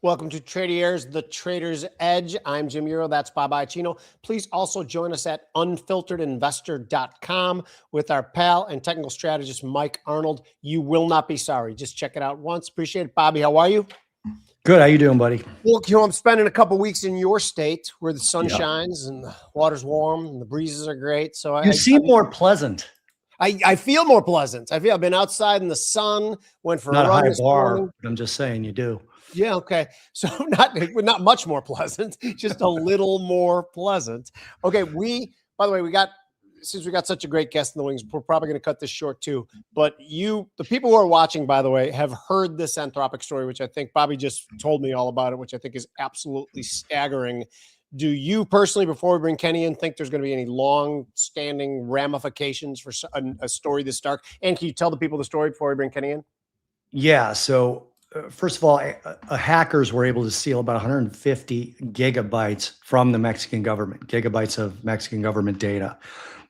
Welcome to Tradier's The Trader's Edge. I'm Jim Iuorio. That's Bobby Iaccino. Please also join us at unfilteredinvestor.com with our pal and technical strategist, Mike Arnold. You will not be sorry. Just check it out once. Appreciate it. Bobby, how are you? Good. How you doing, buddy? Well, I'm spending a couple weeks in your state where the sun shines and the water's warm and the breezes are great. So you seem more pleasant. I feel more pleasant. I've been outside in the sun, went for a run this morning. But I'm just saying you do. Yeah, okay. So not much more pleasant, just a little more pleasant. Okay, by the way, since we got such a great guest in the wings, we're probably going to cut this short too. But the people who are watching, by the way, have heard this Anthropic story, which I think Bobby just told me all about it, which I think is absolutely staggering. Do you personally, before we bring Kenny in, think there's going to be any long-standing ramifications for a story this dark? And can you tell the people the story before we bring Kenny in? Yeah. So first of all, hackers were able to steal about 150 gigabytes from the Mexican government, gigabytes of Mexican government data.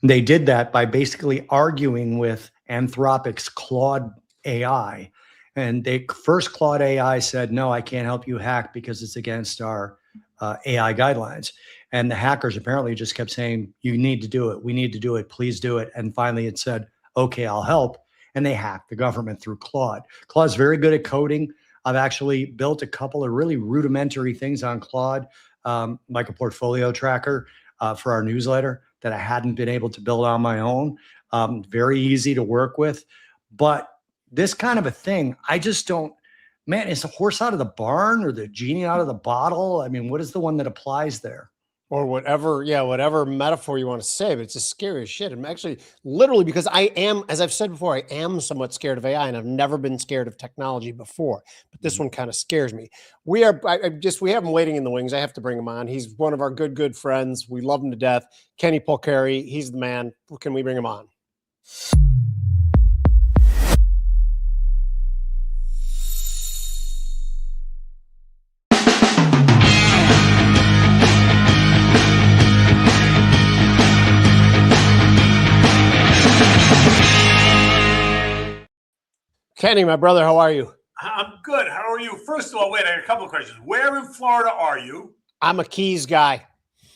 They did that by basically arguing with Anthropic's Claude AI. And Claude AI said, no, I can't help you hack because it's against our AI guidelines. And the hackers apparently just kept saying, you need to do it. We need to do it. Please do it. And finally it said, okay, I'll help. And they hacked the government through Claude. Claude's very good at coding. I've actually built a couple of really rudimentary things on Claude, like a portfolio tracker for our newsletter that I hadn't been able to build on my own. Very easy to work with. But this kind of a thing, I just don't, man, is the horse out of the barn or the genie out of the bottle? I mean, what is the one that applies there? Or whatever metaphor you want to say, but it's just scary as shit. I'm actually literally, because I am, as I've said before, I am somewhat scared of AI, and I've never been scared of technology before, but this one kind of scares me. We have him waiting in the wings. I have to bring him on. He's one of our good friends. We love him to death. Kenny Polcari, he's the man. Can we bring him on? Kenny, my brother, how are you? I'm good. How are you? First of all, wait, I got a couple of questions. Where in Florida are you? I'm a Keys guy.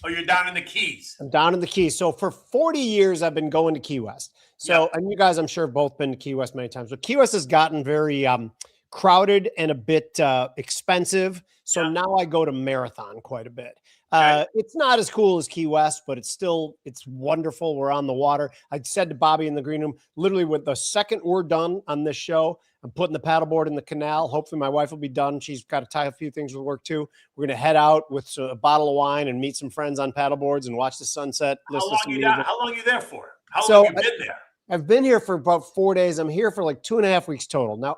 Oh, you're down in the Keys. I'm down in the Keys. So for 40 years, I've been going to Key West. So, and you guys, I'm sure, have both been to Key West many times. But Key West has gotten very crowded and a bit expensive. So now I go to Marathon quite a bit. It's not as cool as Key West, but it's wonderful. We're on the water. I said to Bobby in the green room, literally with the second we're done on this show, I'm putting the paddleboard in the canal. Hopefully my wife will be done. She's got to tie a few things with work too. We're going to head out with a bottle of wine and meet some friends on paddleboards and watch the sunset. How long are you there for? How long have you been there? I've been here for about 4 days. I'm here for like 2.5 weeks total. Now,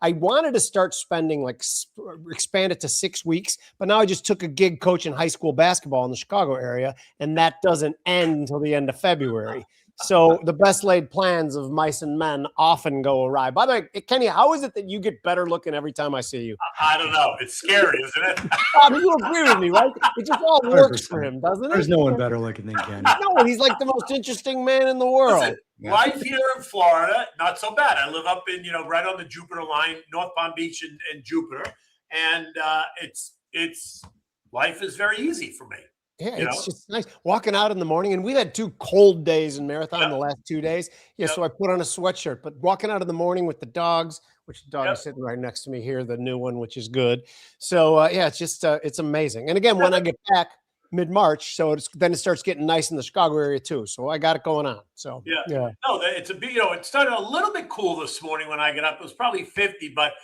I wanted to start spending expand it to 6 weeks, but now I just took a gig coaching high school basketball in the Chicago area, and that doesn't end until the end of February. So the best laid plans of mice and men often go awry. By the way, Kenny, how is it that you get better looking every time I see you? I don't know. It's scary, isn't it? You agree with me, right? It just all works 100%. For him, doesn't it? There's no one better looking than Kenny. No, he's like the most interesting man in the world. Listen, life here in Florida, not so bad. I live up in, right on the Jupiter line, North Palm Beach and Jupiter. And life is very easy for me. Yeah, it's just nice walking out in the morning. And we've had 2 cold days in Marathon the last 2 days. So I put on a sweatshirt, but walking out in the morning with the dogs, which the dog is sitting right next to me here, the new one, which is good. So it's just, it's amazing. And again, when I get back mid-March, so then it starts getting nice in the Chicago area too. So I got it going on. So no, it's it started a little bit cool this morning when I get up. It was probably 50, but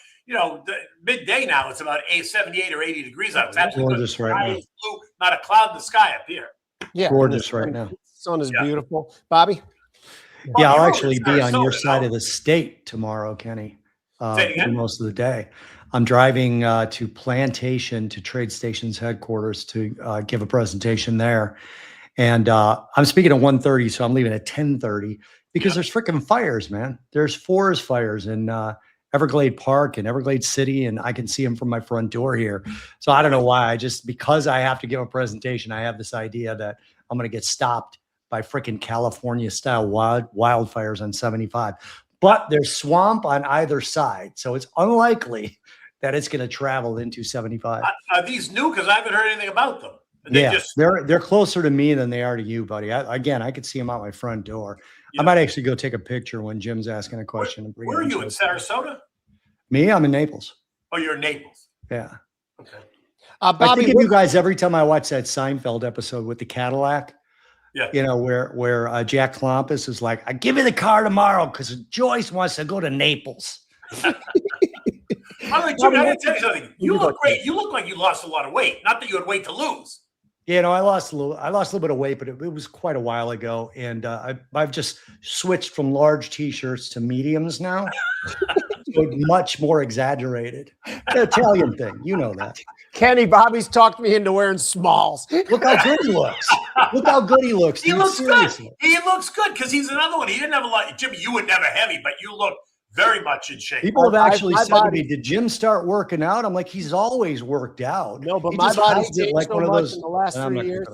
midday now, it's about 78 or 80 degrees out. It's absolutely gorgeous right now. Blue, not a cloud in the sky up here. Yeah, gorgeous right now. The sun is beautiful. Bobby? Yeah, I'll actually be on your side of the state tomorrow, Kenny, for most of the day. I'm driving to Plantation, to Trade Station's headquarters to give a presentation there. And I'm speaking at 1:30, so I'm leaving at 10:30 because there's freaking fires, man. There's forest fires in Everglade Park and Everglade City, and I can see them from my front door here. So I don't know why. Because I have to give a presentation, I have this idea that I'm going to get stopped by freaking California-style wildfires on 75. But there's swamp on either side, so it's unlikely that it's going to travel into 75. Are these new? Because I haven't heard anything about them. They're closer to me than they are to you, buddy. I could see them out my front door. Yeah. I might actually go take a picture when Jim's asking a question. Where are you, in Sarasota? Me, I'm in Naples. Oh, you're in Naples. Yeah. Okay. Bobby, I think of you guys every time I watch that Seinfeld episode with the Cadillac. Yeah. You know, where Jack Klompus is like, I give you the car tomorrow because Joyce wants to go to Naples. By the way, Jimmy, I gotta tell you something. You look great. You look like you lost a lot of weight. Not that you had weight to lose. You know, I lost a little bit of weight, but it was quite a while ago, and I've just switched from large T-shirts to mediums now. So much more exaggerated. The Italian thing, you know that. Kenny, Bobby's talked me into wearing smalls. Look how good he looks. Look how good he looks. He looks good. He looks good because he's another one. He didn't have a lot. Jimmy, you were never heavy, but you look very much in shape. People have actually said to me, "Did Jim start working out?" I'm like, "He's always worked out." No, but he my body's changed like so much in the last 3 years.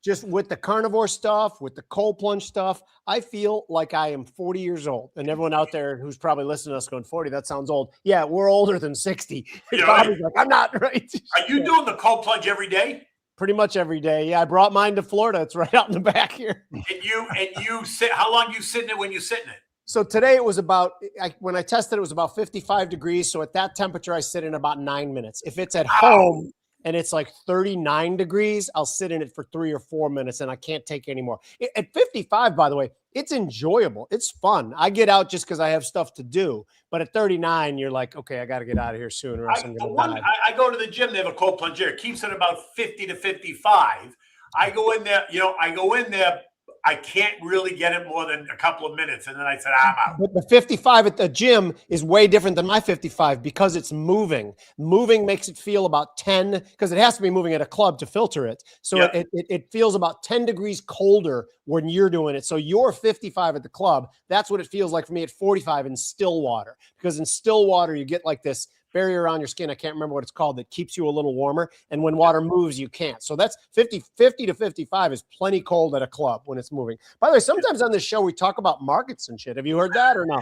Just with the carnivore stuff, with the cold plunge stuff, I feel like I am 40 years old. And everyone out there who's probably listening to us going, 40, that sounds old. Yeah, we're older than 60. Bobby's like, I'm not, right? Are you doing the cold plunge every day? Pretty much every day. Yeah, I brought mine to Florida. It's right out in the back here. And you sit. How long you sit in it when you sit in it? So today it was about, when I tested, it was about 55 degrees. So at that temperature, I sit in about 9 minutes. If it's at home and it's like 39 degrees, I'll sit in it for 3 or 4 minutes and I can't take any more. At 55, by the way, it's enjoyable. It's fun. I get out just because I have stuff to do. But at 39, you're like, okay, I got to get out of here soon or else I'm going to die. I go to the gym. They have a cold plunge there. It keeps it about 50 to 55. I go in there, I can't really get it more than a couple of minutes. And then I said, I'm out. But the 55 at the gym is way different than my 55 because it's moving. Moving makes it feel about 10, because it has to be moving at a club to filter it. So it feels about 10 degrees colder when you're doing it. So your 55 at the club, that's what it feels like for me at 45 in still water. Because in still water, you get like this barrier around your skin. I can't remember what it's called, that keeps you a little warmer. And when water moves, you can't. So that's 50 to 55 is plenty cold at a club when it's moving. By the way, sometimes on this show, we talk about markets and shit. Have you heard that or no?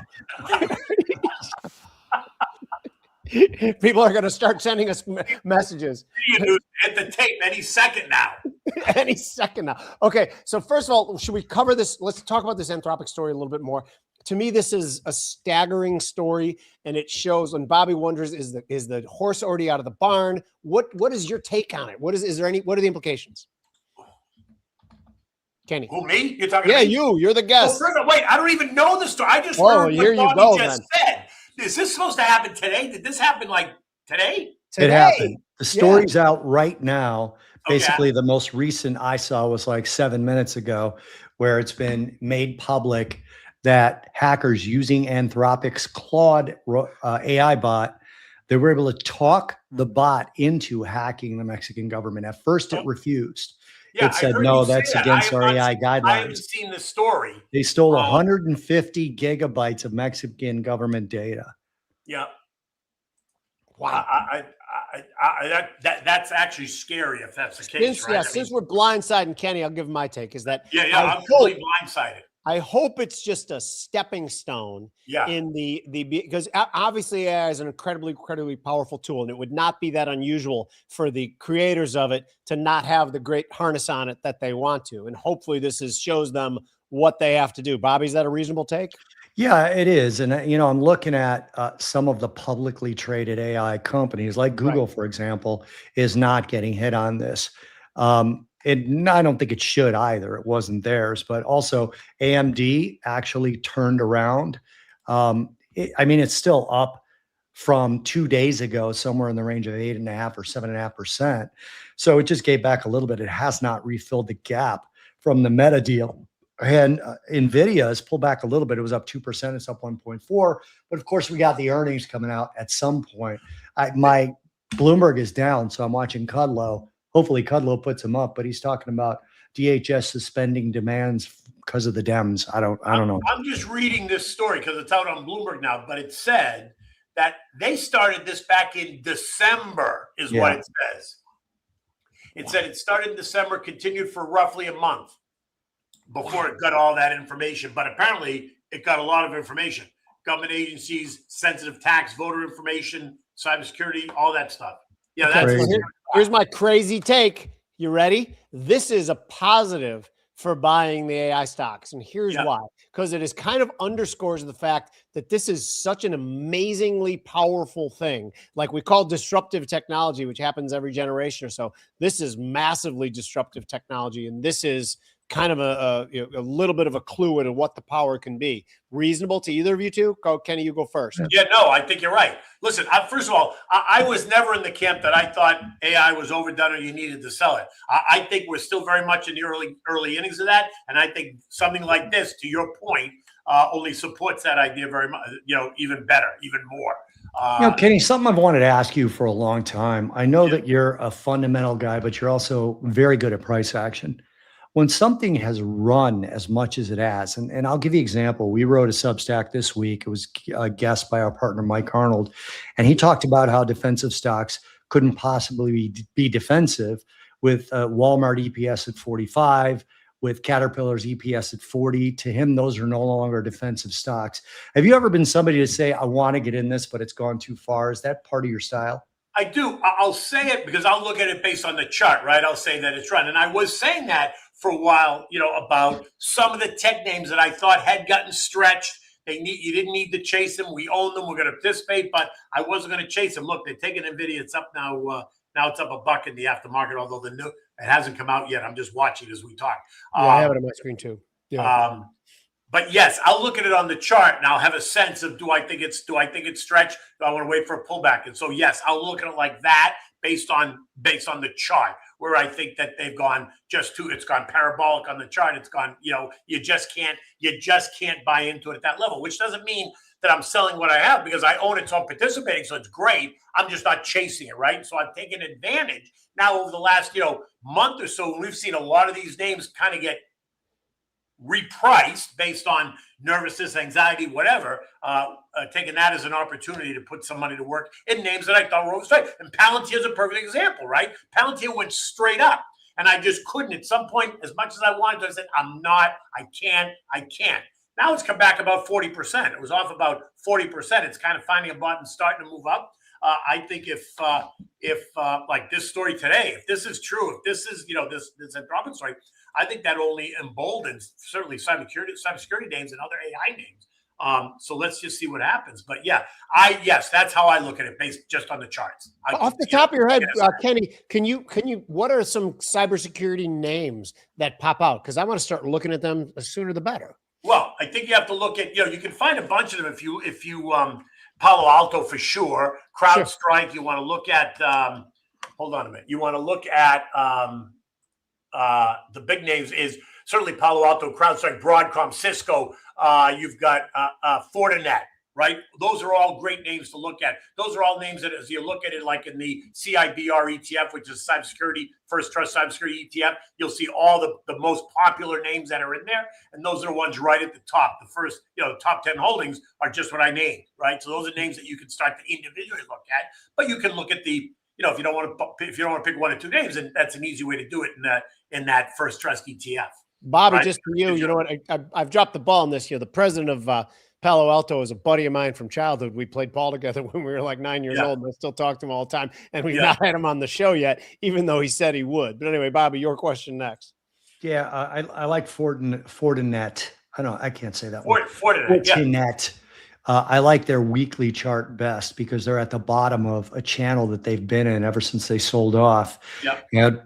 People are going to start sending us messages. Hit the tape any second now. Any second now. Okay. So first of all, should we cover this? Let's talk about this Anthropic story a little bit more. To me, this is a staggering story, and it shows. And Bobby wonders, is the horse already out of the barn? What is your take on it? What are the implications? Kenny. Who, me? You're talking? Yeah, to me? you're the guest. Oh, wait, I don't even know the story. I just heard what Bobby just said. Is this supposed to happen today? Did this happen like today? It happened. The story's out right now. Basically, the most recent I saw was like 7 minutes ago, where it's been made public that hackers using Anthropic's Claude AI bot, they were able to talk the bot into hacking the Mexican government. At first, it refused. Yeah, it said, no, that's against our AI guidelines. I haven't seen the story. They stole 150 gigabytes of Mexican government data. Yeah. Wow. That's actually scary if that's the case, right? Since we're blindsiding Kenny, I'll give my take. Is that I'm completely blindsided. I hope it's just a stepping stone in because obviously AI is an incredibly powerful tool, and it would not be that unusual for the creators of it to not have the great harness on it that they want to. And hopefully this shows them what they have to do. Bobby, is that a reasonable take? Yeah, it is. And, I'm looking at some of the publicly traded AI companies like Google, for example, is not getting hit on this. I don't think it should either. It wasn't theirs, but also AMD actually turned around. It's still up from 2 days ago, somewhere in the range of 8.5 or 7.5%. So it just gave back a little bit. It has not refilled the gap from the Meta deal. And NVIDIA has pulled back a little bit. It was up 2%. It's up 1.4. But of course, we got the earnings coming out at some point. My Bloomberg is down, so I'm watching Kudlow. Hopefully Kudlow puts him up, but he's talking about DHS suspending demands because of the Dems. I don't know. I'm just reading this story because it's out on Bloomberg now, but it said that they started this back in December is what it says. It said it started in December, continued for roughly a month before it got all that information. But apparently it got a lot of information. government agencies, sensitive tax, voter information, cybersecurity, all that stuff. Yeah, Okay, that's so here's my crazy take. You ready? This is a positive for buying the AI stocks. And here's why. Because it is kind of underscores the fact that this is such an amazingly powerful thing. Like we call disruptive technology, which happens every generation or so. This is massively disruptive technology. And this is kind of a little bit of a clue into what the power can be. Reasonable to either of you two? Go, Kenny, you go first. Yeah, no, I think you're right. Listen, first of all, I was never in the camp that I thought AI was overdone or you needed to sell it. I think we're still very much in the early innings of that, and I think something like this, to your point, only supports that idea very much. Even better, even more. Kenny, something I've wanted to ask you for a long time. I know that you're a fundamental guy, but you're also very good at price action. When something has run as much as it has, and I'll give you an example. We wrote a Substack this week. It was a guest by our partner, Mike Arnold, and he talked about how defensive stocks couldn't possibly be defensive with Walmart EPS at 45, with Caterpillar's EPS at 40. To him, those are no longer defensive stocks. Have you ever been somebody to say, I want to get in this, but it's gone too far? Is that part of your style? I do. I'll say it because I'll look at it based on the chart, right? I'll say that it's run. And I was saying that for a while, about some of the tech names that I thought had gotten stretched. You didn't need to chase them. We own them. We're going to participate, but I wasn't going to chase them. Look, they're taking NVIDIA. It's up now. Now it's up $1 in the aftermarket, although it hasn't come out yet. I'm just watching as we talk. I have it on my screen too. Yeah. But yes, I'll look at it on the chart and I'll have a sense of do I think it's stretched? Do I want to wait for a pullback? And so yes, I'll look at it like that based on the chart, where I think that they've gone it's gone parabolic on the chart. It's gone, you just can't buy into it at that level, which doesn't mean that I'm selling what I have because I own it, so I'm participating, so it's great. I'm just not chasing it, right? So I've taken advantage now over the last month or so. We've seen a lot of these names kind of get repriced based on nervousness, anxiety, whatever, taking that as an opportunity to put some money to work in names that I thought were straight. And Palantir is a perfect example, right? Palantir went straight up, and I just couldn't. At some point, as much as I wanted to, I said, I can't. Now it's come back about 40%. It was off about 40%. It's kind of finding a bottom, starting to move up. I think if like this story today, if this is true, if this is this Robin story, I think that only emboldens certainly cybersecurity names and other AI names. So let's just see what happens. But yes, that's how I look at it based just on the charts. Off the top of your head, Kenny, can you? What are some cybersecurity names that pop out? Because I want to start looking at them the sooner the better. Well, I think you have to look at you can find a bunch of them if you Palo Alto for sure. CrowdStrike. Sure. You want to look at. Hold on a minute. You want to look at. The big names is certainly Palo Alto, CrowdStrike, Broadcom, Cisco. You've got Fortinet, right? Those are all great names to look at. Those are all names that, as you look at it, like in the CIBR ETF, which is cybersecurity, First Trust Cybersecurity ETF, you'll see all the most popular names that are in there. And those are the ones right at the top. The first, top 10 holdings are just what I named, right? So those are names that you can start to individually look at, but you can look at the, if you don't want to pick one or two names, and that's an easy way to do it in that First Trust ETF. Bobby, right? Just for you, you know what? I've dropped the ball on this. The president of Palo Alto is a buddy of mine from childhood. We played ball together when we were like 9 years old, and I still talk to him all the time. And we've not had him on the show yet, even though he said he would. But anyway, Bobby, your question next. Yeah, I like Fortinet. I can't say that Fortinet. I like their weekly chart best because they're at the bottom of a channel that they've been in ever since they sold off. Yep. And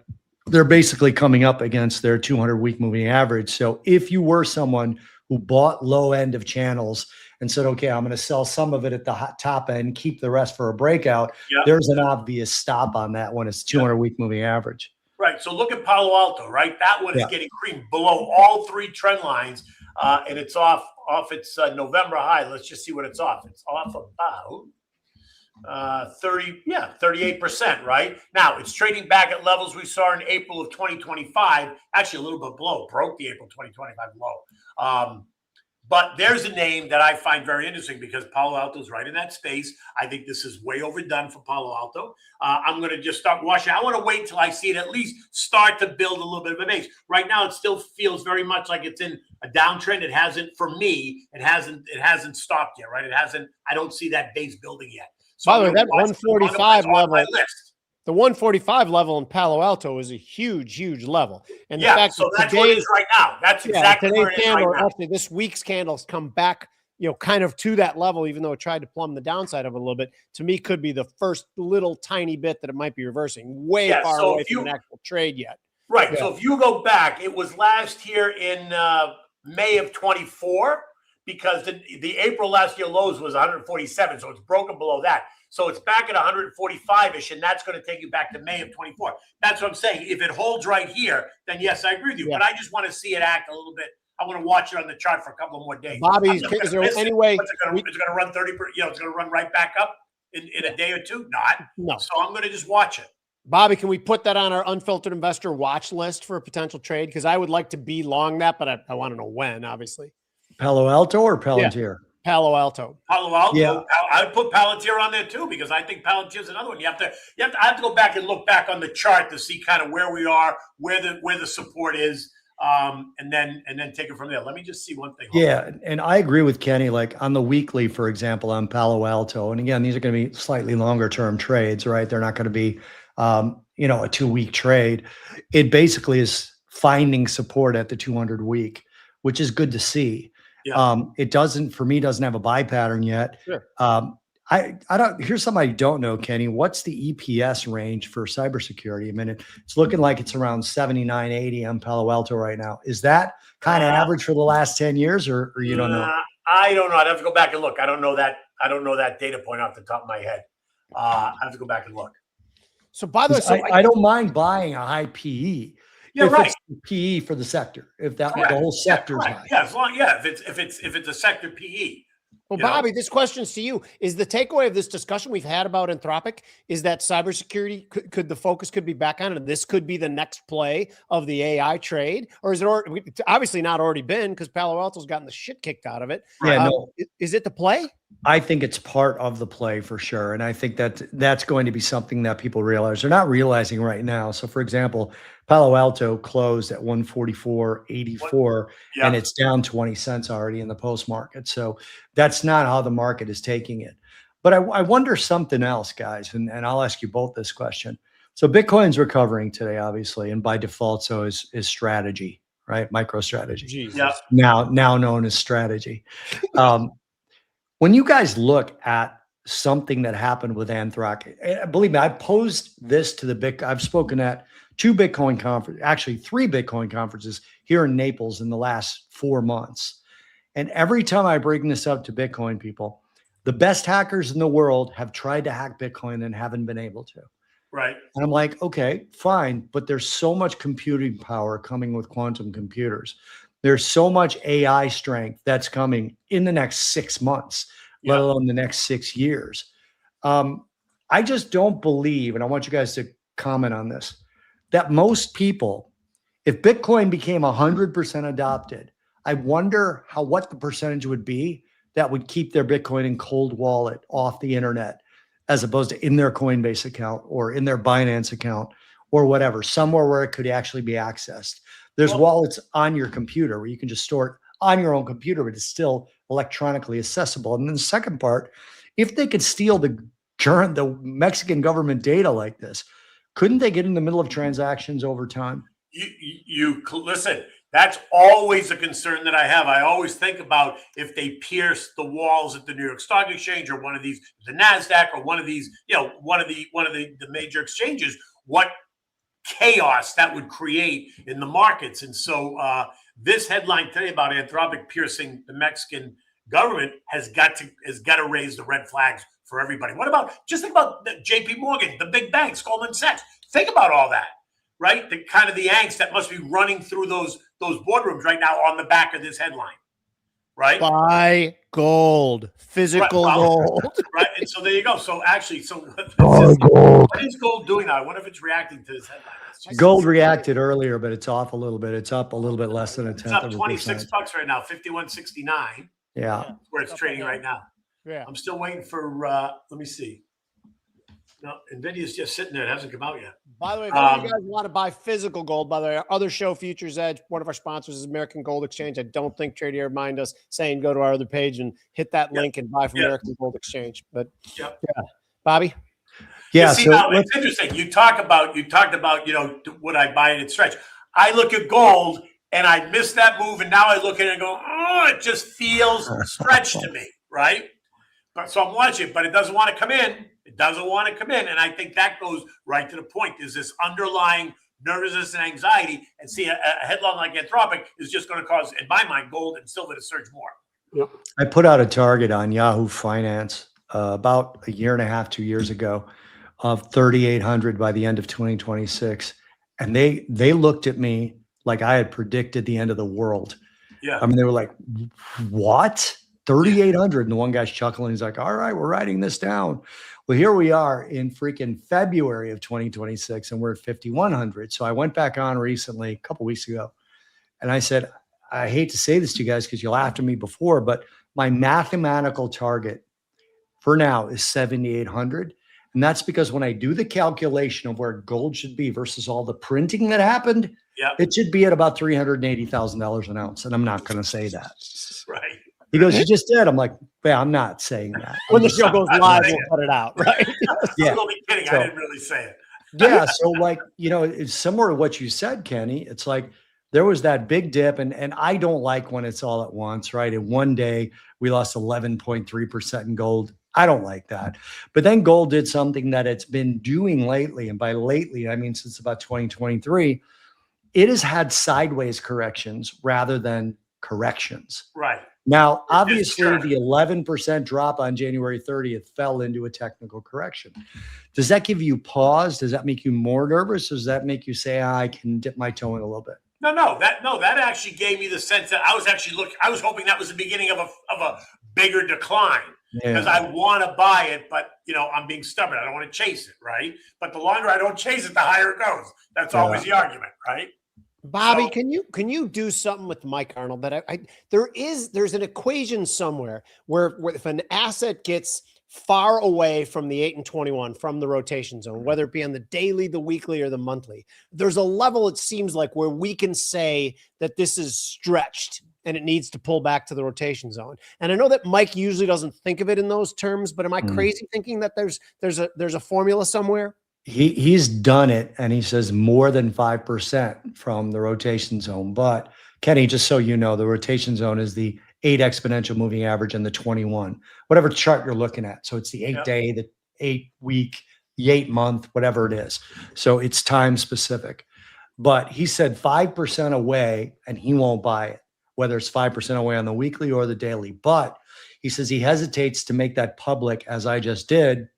they're basically coming up against their 200-week moving average. So if you were someone who bought low end of channels and said, okay, I'm going to sell some of it at the top end, keep the rest for a breakout, there's an obvious stop on that one. It's 200-week moving average. Right. So look at Palo Alto, right? That one is getting creamed below all three trend lines, and it's off its November high. Let's just see what it's off. It's off about 38%, right? Now it's trading back at levels we saw in April of 2025, actually a little bit below, broke the April 2025 low. But there's a name that I find very interesting because Palo Alto is right in that space. I think this is way overdone for Palo Alto. I'm going to just start watching. I want to wait till I see it at least start to build a little bit of a base. Right now, it still feels very much like it's in a downtrend. It hasn't, for me, it hasn't stopped yet, right? It hasn't. I don't see that base building yet. So by the way, that 145 level, my list. the 145 level in Palo Alto is a huge level. And the Yeah, fact so that that's what it is right now. That's exactly where it is right now. Actually, this week's candles come back, kind of to that level, even though it tried to plumb the downside of it a little bit. To me, could be the first little tiny bit that it might be reversing. Way far away from an actual trade yet. Right. Yeah. So if you go back, it was last year in May of 24, because the April last year lows was 147. So it's broken below that. So it's back at 145-ish, and that's going to take you back to May of 24. That's what I'm saying. If it holds right here, then yes, I agree with you. Yeah. But I just want to see it act a little bit. I want to watch it on the chart for a couple of more days. Bobby, is there any way it's going to run 30%? It's going to run right back up in a day or two? No. So I'm going to just watch it. Bobby, can we put that on our unfiltered investor watch list for a potential trade? Because I would like to be long that, but I want to know when, obviously. Palo Alto or Palantir? Yeah. Palo Alto. Palo Alto. Yeah. I would put Palantir on there too, because I think Palantir is another one. I have to go back and look back on the chart to see kind of where we are, where the support is, and then take it from there. Let me just see one thing. Yeah, and I agree with Kenny. Like on the weekly, for example, on Palo Alto, and again, these are going to be slightly longer term trades, right? They're not going to be a 2-week trade. It basically is finding support at the 200 week, which is good to see. Yeah. It doesn't have a buy pattern yet. Sure. I don't, here's something I don't know, Kenny. What's the EPS range for cybersecurity? I mean, it's looking like it's around 79, 80 on Palo Alto right now. Is that kind of average for the last 10 years or you don't know? I don't know. I'd have to go back and look. I don't know that data point off the top of my head. I have to go back and look. So by the way, I don't mind buying a high PE. Yeah, if right. It's PE for the sector, if that the whole sector's high. Yeah, as long if it's a sector PE. Well, Bobby, this question's to you. Is the takeaway of this discussion we've had about Anthropic is that cybersecurity could the focus could be back on it? This could be the next play of the AI trade, or is it obviously not already been because Palo Alto's gotten the shit kicked out of it? Yeah, no. Is it the play? I think it's part of the play for sure. And I think that's going to be something that people realize. They're not realizing right now. So for example, Palo Alto closed at 144.84 and it's down 20 cents already in the post market. So that's not how the market is taking it. But I wonder something else, guys, and I'll ask you both this question. So Bitcoin's recovering today, obviously, and by default, so is strategy, right? MicroStrategy. Jesus. Now known as strategy. When you guys look at something that happened with Anthropic, believe me, I posed this to I've spoken at 2 Bitcoin conferences, actually 3 Bitcoin conferences here in Naples in the last 4 months. And every time I bring this up to Bitcoin people, the best hackers in the world have tried to hack Bitcoin and haven't been able to. Right. And I'm like, okay, fine. But there's so much computing power coming with quantum computers. There's so much AI strength that's coming in the next 6 months, let alone the next 6 years. I just don't believe, and I want you guys to comment on this, that most people, if Bitcoin became 100% adopted, I wonder what the percentage would be that would keep their Bitcoin in cold wallet off the internet, as opposed to in their Coinbase account or in their Binance account or whatever, somewhere where it could actually be accessed. There's wallets on your computer where you can just store it on your own computer, but it's still electronically accessible. And then the second part, if they could steal the Mexican government data like this, couldn't they get in the middle of transactions over time? You listen, that's always a concern that I have. I always think about if they pierce the walls at the New York Stock Exchange or one of these, the NASDAQ or one of these, one of the major exchanges, what chaos that would create in the markets. And so this headline today about Anthropic piercing the Mexican government has got to raise the red flags for everybody. What about, just think about JP Morgan, the big banks, Goldman Sachs. Think about all that, right? The kind of the angst that must be running through those boardrooms right now on the back of this headline, right? Buy gold, physical gold. Right. And so there you go. So actually, what is gold doing now? I wonder if it's reacting to this headline. Gold reacted earlier, but it's off a little bit. It's up a little bit less than a tenth of a percent. It's up $26 right now, 51.69. Yeah. Where it's trading right now. Yeah. I'm still waiting for, let me see. No, NVIDIA's just sitting there. It hasn't come out yet. By the way, if any of you guys want to buy physical gold, by the way, our other show, Futures Edge, one of our sponsors is American Gold Exchange. I don't think Tradier mind us saying go to our other page and hit that link and buy from American Gold Exchange. But yeah, Bobby. Yeah, see, now, it's interesting. You talked about, would I buy it at stretch? I look at gold and I miss that move, and now I look at it and go, oh, it just feels stretched to me, right? But so I'm watching, but it doesn't want to come in. It doesn't want to come in, and I think that goes right to the point. There's this underlying nervousness and anxiety, and see a headline like Anthropic is just going to cause, in my mind, gold and silver to surge more. Yep. I put out a target on Yahoo Finance about a year and a half, 2 years ago, of 3,800 by the end of 2026. And they looked at me like I had predicted the end of the world. Yeah. I mean, they were like, what? 3,800. And the one guy's chuckling. He's like, all right, we're writing this down. Well, here we are in freaking February of 2026, and we're at 5,100. So I went back on recently, a couple weeks ago, and I said, I hate to say this to you guys because you laughed at me before, but my mathematical target for now is 7,800. And that's because when I do the calculation of where gold should be versus all the printing that happened, it should be at about $380,000 an ounce. And I'm not going to say that. Right. He goes, you just did. I'm like, well, I'm not saying that. When the show goes live, we'll cut it out. Right. Yeah. I'm only kidding. I didn't really say it. Yeah. So like, it's similar to what you said, Kenny. It's like there was that big dip, and I don't like when it's all at once, right? In one day, we lost 11.3% in gold. I don't like that. But then gold did something that it's been doing lately. And by lately, I mean, since about 2023, it has had sideways corrections rather than corrections. Right. Now, obviously, the 11% drop on January 30th fell into a technical correction. Does that give you pause? Does that make you more nervous? Or does that make you say, I can dip my toe in a little bit? No, that actually gave me the sense that I was hoping that was the beginning of a bigger decline. Because I want to buy it, but I'm being stubborn. I don't want to chase it, right? But the longer I don't chase it, the higher it goes. That's always the argument, right? Bobby, so, can you do something with Mike Arnold? That there's an equation somewhere where if an asset gets far away from the 8 and 21 from the rotation zone, whether it be on the daily, the weekly, or the monthly, there's a level, it seems like, where we can say that this is stretched and it needs to pull back to the rotation zone. And I know that Mike usually doesn't think of it in those terms, but am I crazy thinking that there's a formula somewhere? He's done it, and he says more than 5% from the rotation zone. But Kenny, just so you know, the rotation zone is the 8 exponential moving average and the 21, whatever chart you're looking at. So it's the 8-day, the 8-week, the 8-month, whatever it is. So it's time specific. But he said 5% away, and he won't buy it, whether it's 5% away on the weekly or the daily. But he says he hesitates to make that public, as I just did,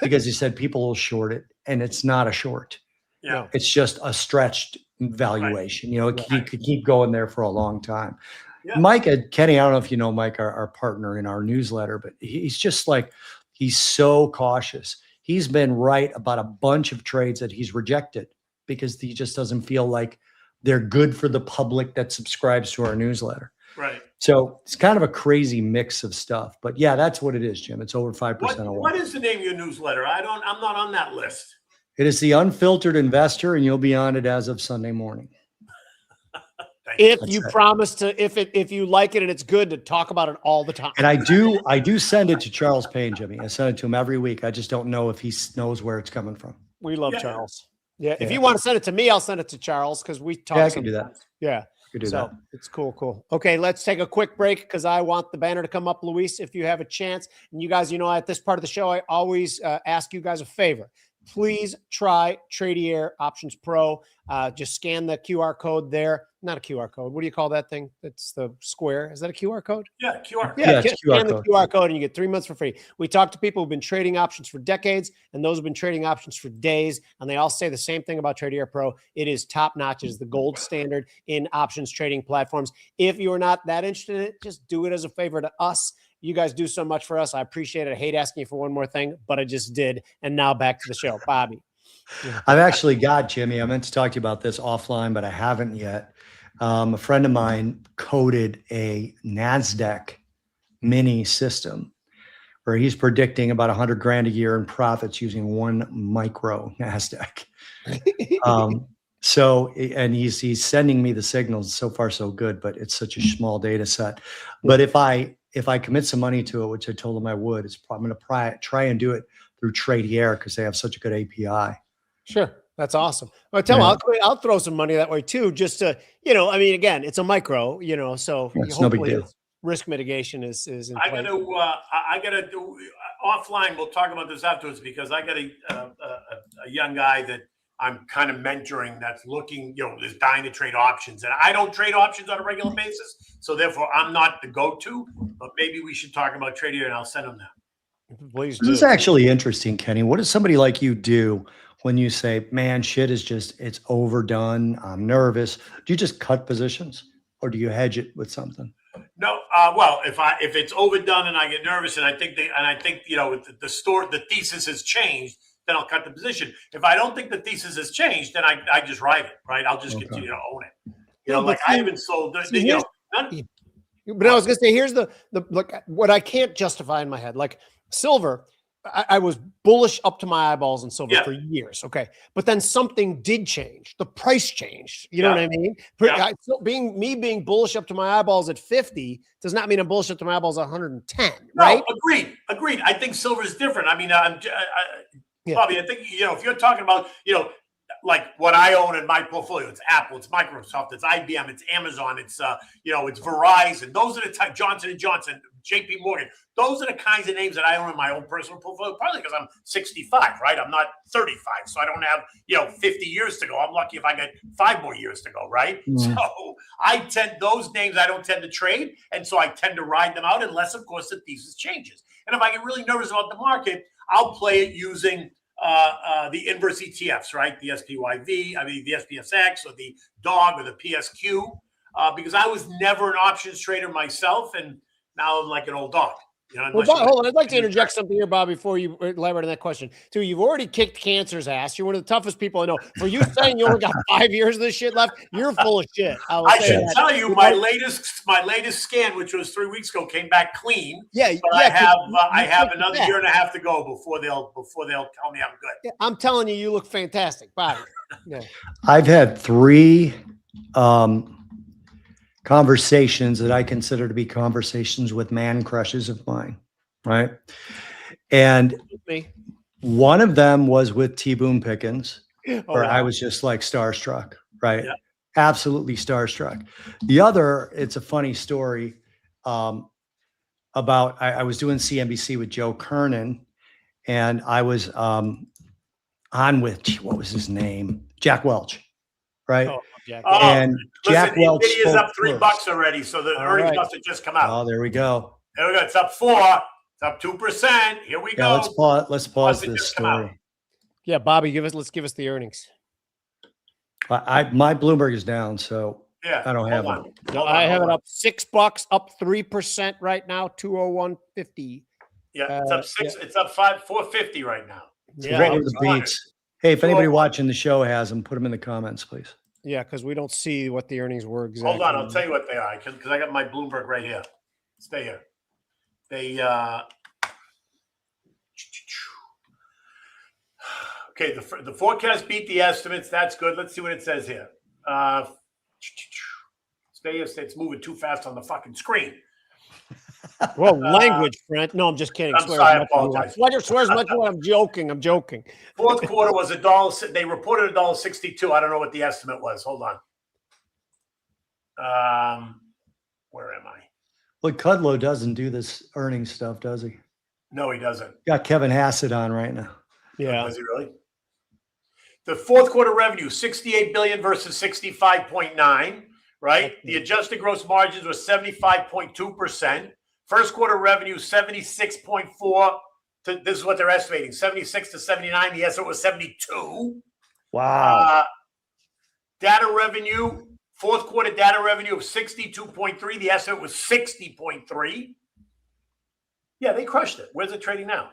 because he said people will short it, and it's not a short. Yeah. It's just a stretched valuation. You could keep going there for a long time. Yeah. Mike, Kenny, I don't know if you know Mike, our partner in our newsletter, but he's just like, he's so cautious. He's been right about a bunch of trades that he's rejected because he just doesn't feel like they're good for the public that subscribes to our newsletter. Right. So it's kind of a crazy mix of stuff. But yeah, that's what it is, Jim. It's over 5% away. What is the name of your newsletter? I'm not on that list. It is The Unfiltered Investor, and you'll be on it as of Sunday morning. If you promise to, if you like it and it's good, to talk about it all the time. And I do send it to Charles Payne, Jimmy. I send it to him every week. I just don't know if he knows where it's coming from. We love Charles. Yeah. If you want to send it to me, I'll send it to Charles because we talk. Yeah, I can do that. Yeah. Could do that. It's cool. Okay, let's take a quick break because I want the banner to come up, Luis, if you have a chance. And you guys, at this part of the show, I always ask you guys a favor. Please try Tradier Options Pro. Just scan the QR code there. Not a QR code. What do you call that thing? It's the square. Is that a QR code? Yeah, QR code. Yeah, just scan the QR code and you get 3 months for free. We talk to people who've been trading options for decades, and those have been trading options for days, and they all say the same thing about Tradier Pro. It is top notch. It is the gold standard in options trading platforms. If you're not that interested in it, just do it as a favor to us. You guys do so much for us. I appreciate it. I hate asking you for one more thing, but I just did. And now back to the show. Bobby. I've actually got, Jimmy, I meant to talk to you about this offline, but I haven't yet. A friend of mine coded a NASDAQ mini system, where he's predicting about 100 grand a year in profits using one micro NASDAQ. So, and he's sending me the signals. So far, so good, but it's such a small data set. But if I commit some money to it, which I told him I would, I'm going to try and do it through Tradier because they have such a good API. Sure. That's awesome. Well, tell me, I'll throw some money that way too, just to, I mean, again, it's a micro, so it's no big deal. Risk mitigation is in I place. gotta do offline. We'll talk about this afterwards because I got a young guy that I'm kind of mentoring that's looking, is dying to trade options, and I don't trade options on a regular basis, so therefore I'm not the go-to. But maybe we should talk about Tradier, and I'll send him that. Please do. This is actually interesting, Kenny. What does somebody like you do when you say, "Man, shit is it's overdone. I'm nervous"? Do you just cut positions, or do you hedge it with something? No, well, if it's overdone and I get nervous and I think the thesis has changed, then I'll cut the position. If I don't think the thesis has changed, then I just ride it, right? I'll just continue to own it. I haven't sold. But I was gonna say, here's the what I can't justify in my head, like silver. I was bullish up to my eyeballs in silver for years. Okay. But then something did change. The price changed. You know what I mean? Being bullish up to my eyeballs at 50 does not mean I'm bullish up to my eyeballs at 110. Right? No, agreed. I think silver is different. I mean, Bobby, I think, if you're talking about, like what I own in my portfolio, it's Apple, it's Microsoft, it's IBM, it's Amazon, it's it's Verizon. Those are the type, Johnson & Johnson, JP Morgan. Those are the kinds of names that I own in my own personal portfolio, partly because I'm 65, right? I'm not 35, so I don't have, 50 years to go. I'm lucky if I get 5 more years to go, right? So those names I don't tend to trade, and so I tend to ride them out unless, of course, the thesis changes. And if I get really nervous about the market, I'll play it using the inverse ETFs, right? The SPYV, the SPSX, or the DOG, or the PSQ, because I was never an options trader myself, and now I'm like an old dog. Hold on. I'd like to interject something here, Bob, before you elaborate on that question. Too, you've already kicked cancer's ass. You're one of the toughest people I know. For you saying you only got 5 years of this shit left, you're full of shit. I should tell you, my latest scan, which was 3 weeks ago, came back clean. But I have another year and a half to go before they'll tell me I'm good. Yeah, I'm telling you, you look fantastic, Bobby. Yeah. I've had 3 conversations that I consider to be conversations with man crushes of mine, right? And one of them was with T. Boone Pickens, where I was just like starstruck, right? Yeah. Absolutely starstruck. The other, it's a funny story about, I was doing CNBC with Joe Kernan, and I was on with, what was his name? Jack Welch, right? And Jack Welch is up $3 already, so the earnings must have just come out. Oh, there we go. There we go. It's up 4. It's up 2%. Here we go. Let's pause this story. Yeah, Bobby, let's give us the earnings. My Bloomberg is down, so I don't have it. No, I have it up $6, up 3% right now, 201.50. Yeah, it's up 6. It's up 450 right now. Yeah, right the beats. Hey, if anybody watching the show has them, put them in the comments, please. Yeah, because we don't see what the earnings were exactly. Hold on, I'll tell you what they are, because I got my Bloomberg right here. Stay here. They okay. The forecast beat the estimates. That's good. Let's see what it says here. Stay here. It's moving too fast on the fucking screen. Well, language, friend. No, I'm just kidding. I'm sorry, I apologize. Swears much more. I'm joking. Fourth quarter was $1. They reported $1.62. I don't know what the estimate was. Hold on. Where am I? Look, Kudlow doesn't do this earnings stuff, does he? No, he doesn't. Got Kevin Hassett on right now. Yeah. Does he really? The fourth quarter revenue, $68 billion versus $65.9, right? The adjusted gross margins were 75.2%. First quarter revenue, 76.4. This is what they're estimating, 76 to 79. The estimate was 72. Wow. Data revenue, fourth quarter data revenue of 62.3. The estimate was 60.3. Yeah, they crushed it. Where's it trading now?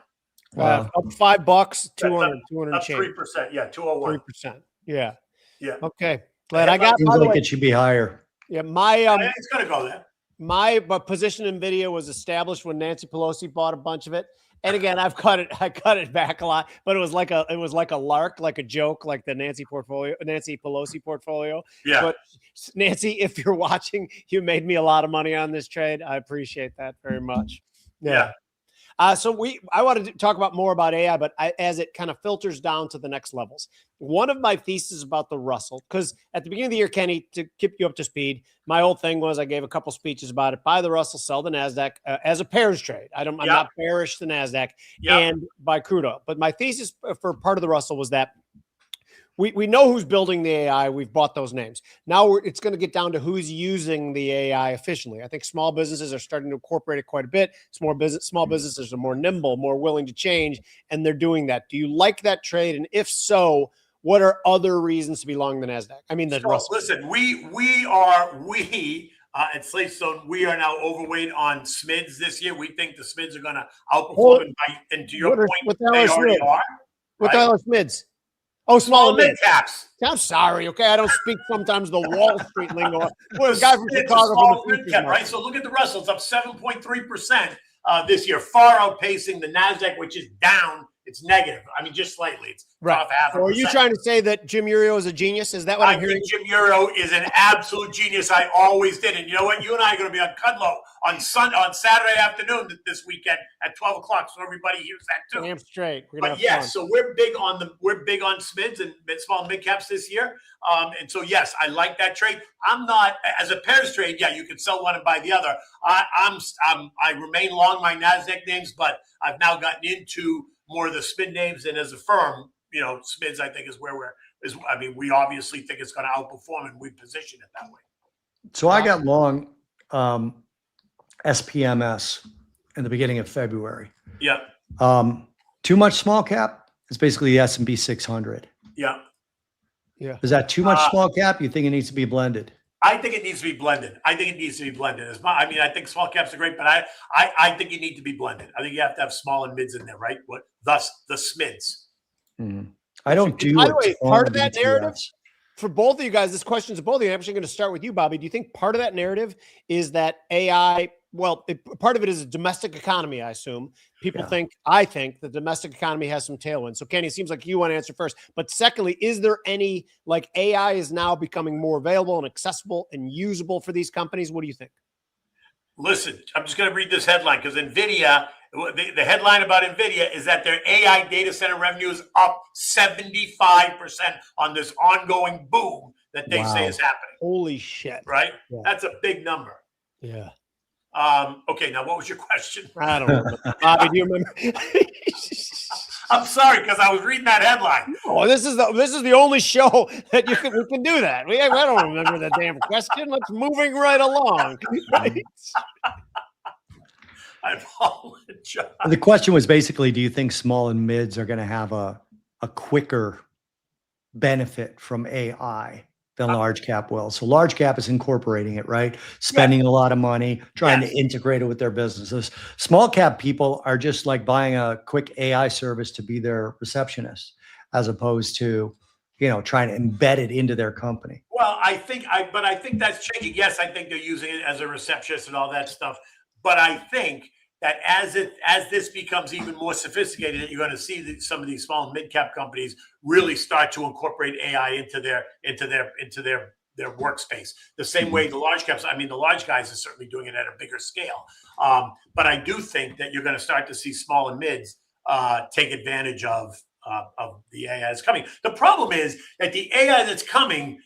Up $5, 200 up change. 3%. Yeah, 201. 3%. Yeah. Yeah. Okay. Glad I got. Seems like it should be higher. Yeah, my it's gonna go there. My position in NVIDIA was established when Nancy Pelosi bought a bunch of it. And again, I cut it back a lot, but it was like a lark, like a joke, like the Nancy Pelosi portfolio. Yeah. But Nancy, if you're watching, you made me a lot of money on this trade. I appreciate that very much. Yeah. So I wanted to talk more about AI, but as it kind of filters down to the next levels. One of my theses about the Russell, because at the beginning of the year, Kenny, to keep you up to speed, my old thing was I gave a couple speeches about it. Buy the Russell, sell the NASDAQ as a pairs trade. I'm not bearish the NASDAQ and buy crude oil. But my thesis for part of the Russell was that we know who's building the AI. We've bought those names. Now it's going to get down to who's using the AI efficiently. I think small businesses are starting to incorporate it quite a bit. Small businesses are more nimble, more willing to change, and they're doing that. Do you like that trade? And if so, what are other reasons to be long the NASDAQ? I mean, Russell. Listen, we at Slatestone, we are now overweight on SMIDs this year. We think the SMIDs are going to outperform, and to your point, they already are. What the hell are SMIDs? Oh, small and mid caps. I'm sorry, okay? I don't speak sometimes the Wall Street lingo. Well, a guy from Chicago from the cap, right? So look at the Russell. It's up 7.3% this year, far outpacing the NASDAQ, which is down. It's negative. I mean, just slightly. It's off half. So are you trying to say that Jim Iuorio is a genius? Is that what I'm hearing? I think Jim Iuorio is an absolute genius. I always did. And you know what? You and I are going to be on Cudlow on Saturday afternoon this weekend at 12 o'clock. So everybody hears that too. Damn straight. But yes, so we're big on SMIDs and small and mid caps this year. And so yes, I like that trade. I'm not as a pairs trade. Yeah, you can sell one and buy the other. I remain long my NASDAQ names, but I've now gotten into more of the SMID names, and as a firm, SMIDs I think is where we obviously think it's going to outperform, and we position it that way. So I got long SPMS in the beginning of February. Yeah. Too much small cap? It's basically the S&P 600. Yeah. Yeah. Is that too much small cap? You think it needs to be blended? I think it needs to be blended. I think small caps are great, but I think you need to be blended. I think you have to have small and mids in there, right? Thus the SMIDs. Mm-hmm. I don't do. By the way, part of that narrative for both of you guys, this question's both of you. I'm actually going to start with you, Bobby. Do you think part of that narrative is that AI? Well, part of it is a domestic economy, I assume. I think the domestic economy has some tailwind. So, Kenny, it seems like you want to answer first. But secondly, is there any, like AI is now becoming more available and accessible and usable for these companies? What do you think? Listen, I'm just going to read this headline because NVIDIA, the headline about NVIDIA is that their AI data center revenue is up 75% on this ongoing boom that they say is happening. Holy shit. Right? Yeah. That's a big number. Yeah. Okay, now what was your question? I don't know. Bobby, do you remember? I'm sorry because I was reading that headline. Oh, this is the only show that we can do that. I don't remember the damn question. Let's moving right along. Right? I apologize. The question was basically, do you think small and mids are going to have a quicker benefit from AI than large cap will? So large cap is incorporating it, right? Spending a lot of money, trying to integrate it with their businesses. Small cap people are just like buying a quick AI service to be their receptionist, as opposed to, trying to embed it into their company. Well, I think that's changing. Yes, I think they're using it as a receptionist and all that stuff. But I think that as this becomes even more sophisticated, that you're going to see some of these small and mid cap companies really start to incorporate AI into their workspace. The same way the large caps. I mean, the large guys are certainly doing it at a bigger scale. But I do think that you're going to start to see small and mids take advantage of the AI that's coming. The problem is that the AI that's coming,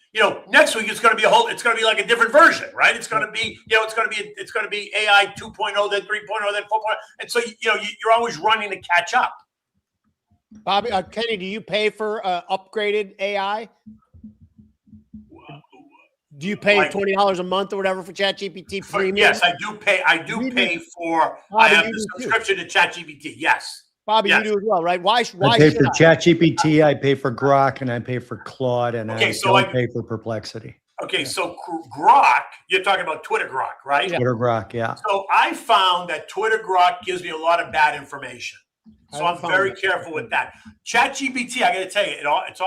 next week it's going to be like a different version, right? It's going to be, it's going to be AI 2.0, then 3.0, then 4.0. And so, you're always running to catch up. Bobby, Kenny, do you pay for upgraded AI? Do you pay $20 a month or whatever for ChatGPT premium? Yes, I do pay. I have the subscription to ChatGPT. Yes. Bobby, you do as well, right? Why I pay for ChatGPT, I pay for Grok, and I pay for Claude, and I don't pay for Perplexity. Okay, so Grok, you're talking about Twitter Grok, right? Twitter Grok, yeah. So I found that Twitter Grok gives me a lot of bad information. So I'm very careful with that. ChatGPT, I got to tell you, it's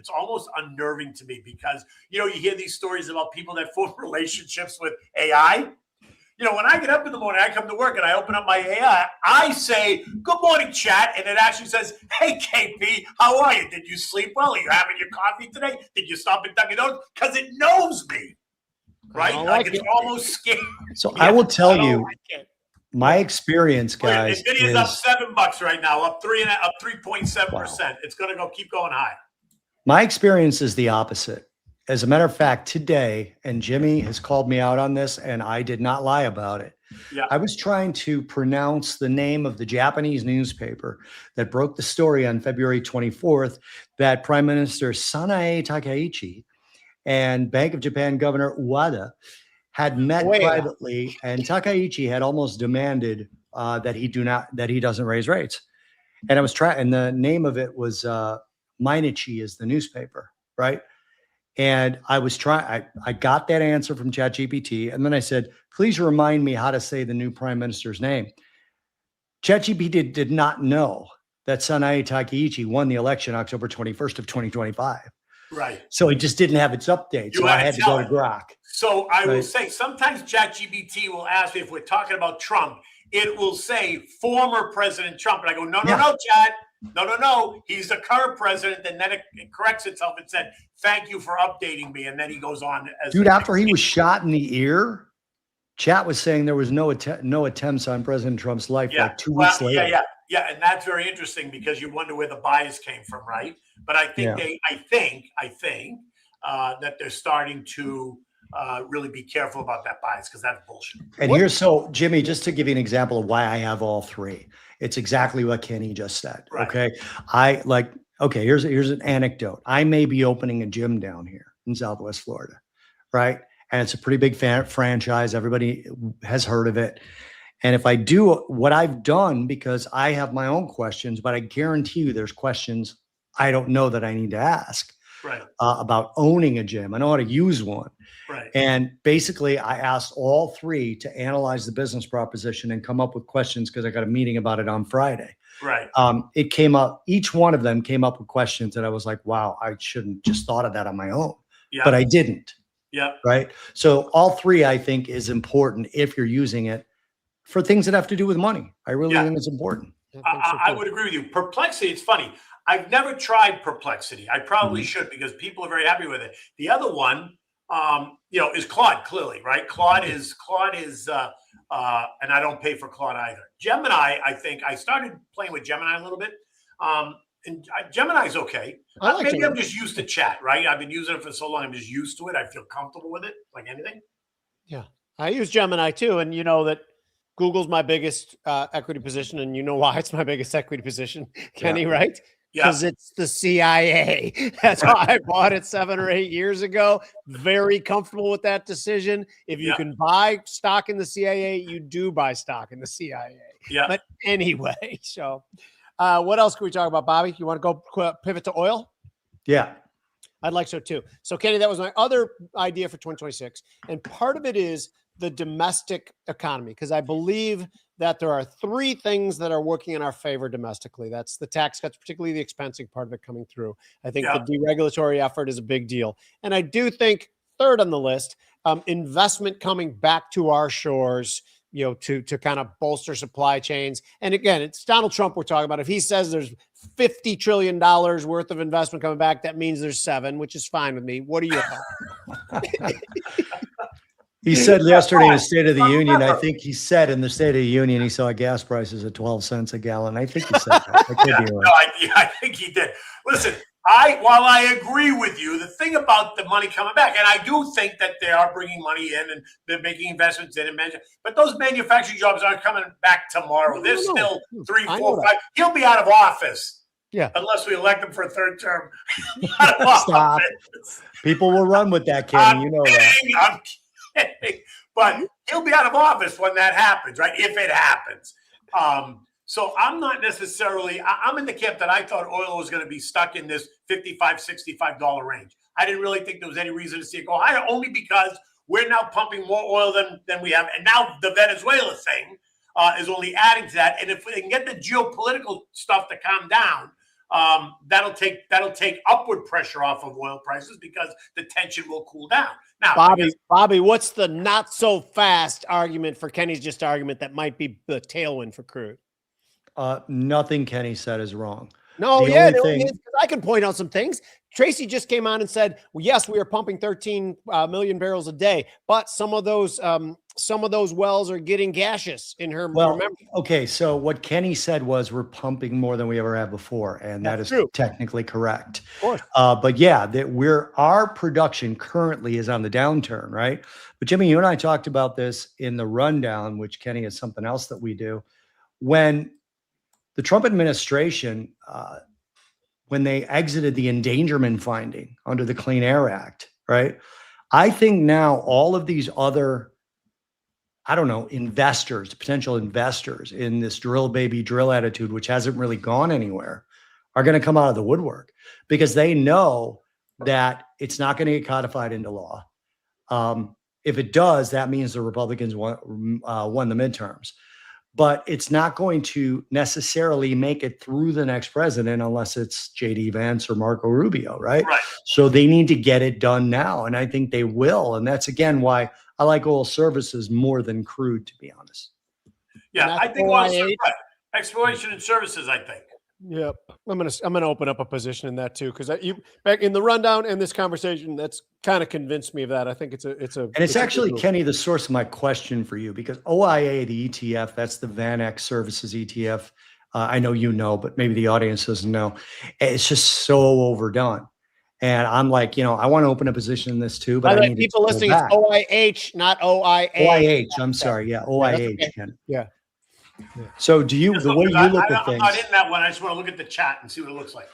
almost unnerving to me because, you hear these stories about people that form relationships with AI. when I get up in the morning, I come to work and I open up my AI, I say, good morning, chat. And it actually says, hey, KP, how are you? Did you sleep well? Are you having your coffee today? Did you stop at Dunkin' Donuts? Because it knows me, right? Like it's almost scary. So I will tell you, my experience, guys, Nvidia's up $7 right now, up 3.7%. Wow. It's going to keep going high. My experience is the opposite. As a matter of fact, today, and Jimmy has called me out on this, and I did not lie about it. Yeah. I was trying to pronounce the name of the Japanese newspaper that broke the story on February 24th that Prime Minister Sanae Takaichi and Bank of Japan Governor Ueda had met privately, and Takaichi had almost demanded that he doesn't raise rates. And I was trying, and the name of it was Mainichi is the newspaper, right? And I was trying, I got that answer from ChatGPT. And then I said, please remind me how to say the new prime minister's name. ChatGPT did not know that Sanae Takaichi won the election October 21st of 2025. Right. So it just didn't have its update. So I had to go to Grok. So I will say, sometimes ChatGPT will ask me if we're talking about Trump. It will say former President Trump. And I go, no, Chad. No. He's the current president. And then it corrects itself and said, thank you for updating me. And then he goes on. Dude, after he was shot in the ear, Chat was saying there was no attempts on President Trump's life like 2 weeks later. Yeah. And that's very interesting because you wonder where the bias came from, right? But I think I think that they're starting to really be careful about that bias because that's bullshit. And so Jimmy, just to give you an example of why I have all three, it's exactly what Kenny just said. Right. Okay. Here's an anecdote. I may be opening a gym down here in Southwest Florida, right? And it's a pretty big franchise. Everybody has heard of it. And if I do what I've done, because I have my own questions, but I guarantee you there's questions I don't know that I need to ask about owning a gym. I know how to use one. Right. And basically I asked all three to analyze the business proposition and come up with questions because I got a meeting about it on Friday. Right. It came up, each one of them came up with questions that I was like, wow, I shouldn't just thought of that on my own, but I didn't. Yeah. Right. So all three, I think, is important if you're using it for things that have to do with money. I really think it's important. I would agree with you. Perplexity, it's funny. I've never tried Perplexity. I probably should because people are very happy with it. The other one, is Claude, clearly, right? Claude is, and I don't pay for Claude either. Gemini, I think I started playing with Gemini a little bit. And Gemini's okay. Maybe I'm just used to chat, right? I've been using it for so long. I'm just used to it. I feel comfortable with it, like anything. Yeah. I use Gemini too. And you know that Google's my biggest equity position. And you know why it's my biggest equity position, Kenny, right? Yeah. Because it's the CIA. That's why I bought it 7 or 8 years ago. Very comfortable with that decision. If you can buy stock in the CIA, you do buy stock in the CIA. Yeah. But anyway, so what else can we talk about, Bobby? You want to go pivot to oil? Yeah. I'd like so too. So Kenny, that was my other idea for 2026. And part of it is the domestic economy, because I believe that there are three things that are working in our favor domestically. That's the tax cuts, particularly the expensing part of it coming through. I think the deregulatory effort is a big deal. And I do think third on the list, investment coming back to our shores, to kind of bolster supply chains. And again, it's Donald Trump we're talking about. If he says there's $50 trillion worth of investment coming back, that means there's 7, which is fine with me. What are your thoughts? He said yesterday in the State of the Union, I think he said in the State of the Union, he saw gas prices at 12 cents a gallon. I think he said that. I could be wrong. No, I think he did. Listen, while I agree with you, the thing about the money coming back, and I do think that they are bringing money in and they're making investments in it, but those manufacturing jobs aren't coming back tomorrow. They're still 3, 4, 5. He'll be out of office. Yeah. Unless we elect him for a third term. Stop. People will run with that, Kenny. You know that. I'm kidding. But he'll be out of office when that happens, right? If it happens. So I'm not necessarily, I'm in the camp that I thought oil was going to be stuck in this $55, $65 range. I didn't really think there was any reason to see it go higher, only because we're now pumping more oil than we have. And now the Venezuela thing is only adding to that. And if we can get the geopolitical stuff to calm down, that'll take upward pressure off of oil prices because the tension will cool down. Now, Bobby, what's the not so fast argument for Kenny's just argument that might be the tailwind for crude? Nothing Kenny said is wrong. No, yeah, there is, 'cause I can point out some things. Tracy just came on and said, well, yes, we are pumping 13 million barrels a day, but some of those wells are getting gaseous in her. Well, okay. So what Kenny said was we're pumping more than we ever have before. And that is true. Technically correct. Of course. But yeah, our production currently is on the downturn, right? But Jimmy, you and I talked about this in the rundown, which Kenny is something else that we do. When the Trump administration, when they exited the endangerment finding under the Clean Air Act, right? I think now all of these other, I don't know, investors, potential investors in this drill baby drill attitude, which hasn't really gone anywhere, are going to come out of the woodwork because they know that it's not going to get codified into law. If it does, that means the Republicans won the midterms. But it's not going to necessarily make it through the next president unless it's J.D. Vance or Marco Rubio, right? So they need to get it done now, and I think they will. And that's, again, why I like oil services more than crude, to be honest. Yeah, I think exploration and services, I think. Yep. I'm gonna open up a position in that too, because you back in the rundown and this conversation, that's kind of convinced me of that. I think it's actually, Kenny, the source of my question for you, because OIA, the ETF, that's the VanEck Services ETF. I know you know, but maybe the audience doesn't know. It's just so overdone. And I'm like, I want to open a position in this too, but I need people listening. It's OIH, not OIA. OIH. I'm sorry. Yeah, OIH. Yeah, yeah. So the way you look at things. I'm not in that one. I just want to look at the chat and see what it looks like.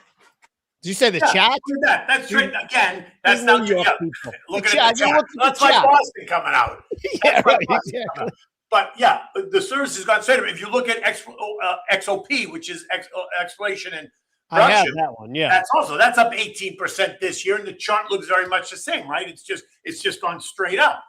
Did you say the chat? That's right. Again, that's not New York people. Look at the chat. That's like Boston coming out. Yeah, right. Exactly. But yeah, the service has gone straight up. If you look at XOP, which is exploration and production, I have that one. Yeah, that's up 18% this year, and the chart looks very much the same, right? It's just gone straight up.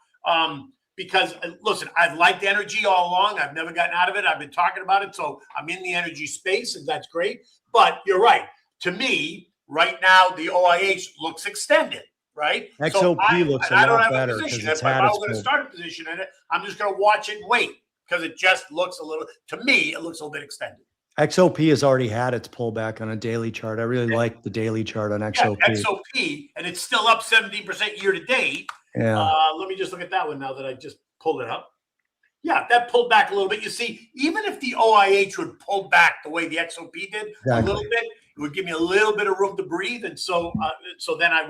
Because listen, I've liked energy all along. I've never gotten out of it. I've been talking about it. So I'm in the energy space, and that's great. But you're right. To me, right now, the OIH looks extended, right? XOP looks a lot better. If I was going to start a position in it, I'm just going to watch it and wait because it just looks to me, it looks a little bit extended. XOP has already had its pullback on a daily chart. I really like the daily chart on XOP. Yeah, XOP, and it's still up 17% year to date. Yeah. Let me just look at that one now that I just pulled it up. Yeah, that pulled back a little bit. You see, even if the OIH would pull back the way the XOP did a little bit, it would give me a little bit of room to breathe, and so then I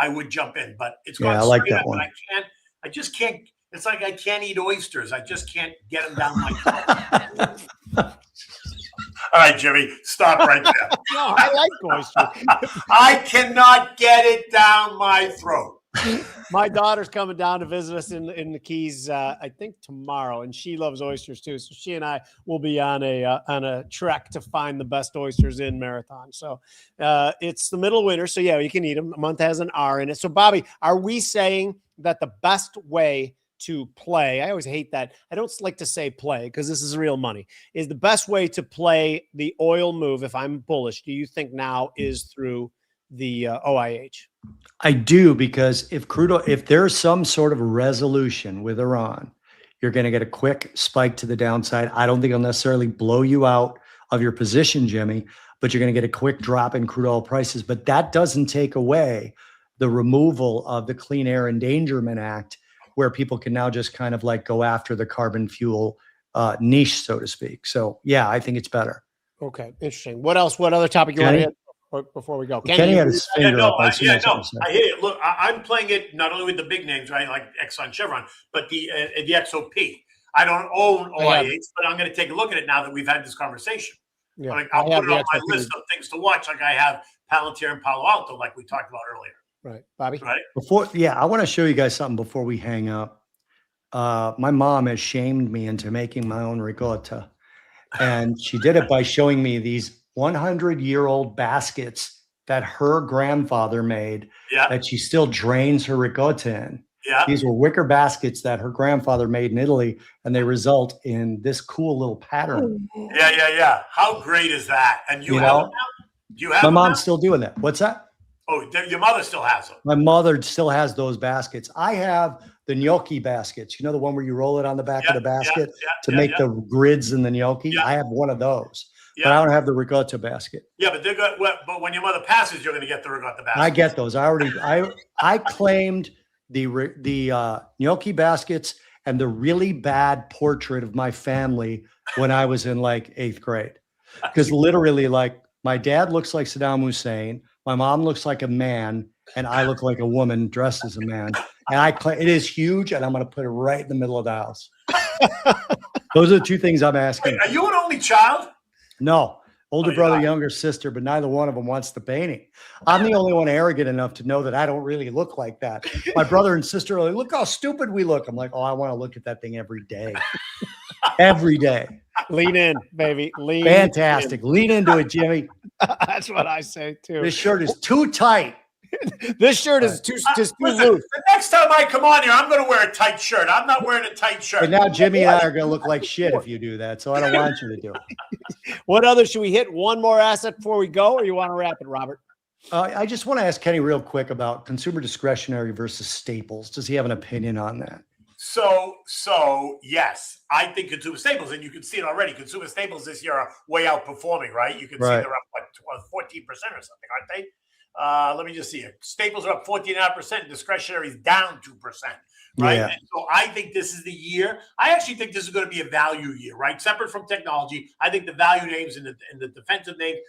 would jump in. But it's gone straight up, and I just can't. It's like I can't eat oysters. I just can't get them down my throat. All right, Jimmy, stop right there. No, I like oysters. I cannot get it down my throat. My daughter's coming down to visit us in the Keys, I think tomorrow, and she loves oysters too. So she and I will be on a trek to find the best oysters in Marathon. So it's the middle of winter, so yeah, you can eat them. A month has an R in it. So Bobby, are we saying that the best way to play, I always hate that, I don't like to say play because this is real money, is the best way to play the oil move, if I'm bullish, do you think now is through the OIH? I do, because if there's some sort of resolution with Iran, you're going to get a quick spike to the downside. I don't think it'll necessarily blow you out of your position, Jimmy, but you're going to get a quick drop in crude oil prices. But that doesn't take away the removal of the Clean Air Endangerment Act, where people can now just kind of like go after the carbon fuel niche, so to speak. So yeah, I think it's better. Okay, interesting. What else? What other topic you want to hit before we go? Kenny had his finger up. I hit it. Look, I'm playing it not only with the big names, right, like Exxon, Chevron, but the XOP. I don't own OIH, but I'm going to take a look at it now that we've had this conversation. Yeah, I'll put it on my list of things to watch, like I have Palantir and Palo Alto, like we talked about earlier. Right, Bobby. Right. I want to show you guys something before we hang up. My mom has shamed me into making my own ricotta, and she did it by showing me these 100-year-old baskets that her grandfather made. Yeah. That she still drains her ricotta in. Yeah. These were wicker baskets that her grandfather made in Italy, and they result in this cool little pattern. Yeah. How great is that? And you have it now? Do you have My them now? mom's still doing that. What's that? Oh, your mother still has them. My mother still has those baskets. I have the gnocchi baskets. You know, the one where you roll it on the back of the basket to make the grids in the gnocchi. Yeah. I have one of those, Yeah. but I don't have the ricotta basket. Yeah, but but when your mother passes, you're going to get the ricotta basket. I get those. I claimed the gnocchi baskets and the really bad portrait of my family when I was in like 8th grade. Because literally, like, my dad looks like Saddam Hussein, my mom looks like a man, and I look like a woman dressed as a man. And I claim it is huge, and I'm going to put it right in the middle of the house. Those are the two things I'm asking. Wait, are you an only child? No. Older brother, not. younger sister, but neither one of them wants the painting. I'm the only one arrogant enough to know that I don't really look like that. My brother and sister are like, look how stupid we look. I'm like, oh, I want to look at that thing every day. Every day. Lean in, baby. Lean. Fantastic. Lean into it, Jimmy. That's what I say too. This shirt is too tight. This shirt is too loose. The next time I come on here, I'm going to wear a tight shirt. I'm not wearing a tight shirt. But now Jimmy and I are going to look like shit if you do that. So I don't want you to do it. What other should we hit? One more asset before we go, or you want to wrap it, Robert? I just want to ask Kenny real quick about consumer discretionary versus staples. Does he have an opinion on that? So yes, I think consumer staples, and you can see it already. Consumer staples this year are way outperforming, right? You can see they're up like 14% or something, aren't they? Let me just see it. Staples are up 14.5%. Discretionary is down 2%, right? Yeah. And so I think this is the year. I actually think this is going to be a value year, right? Separate from technology, I think the value names and the defensive names,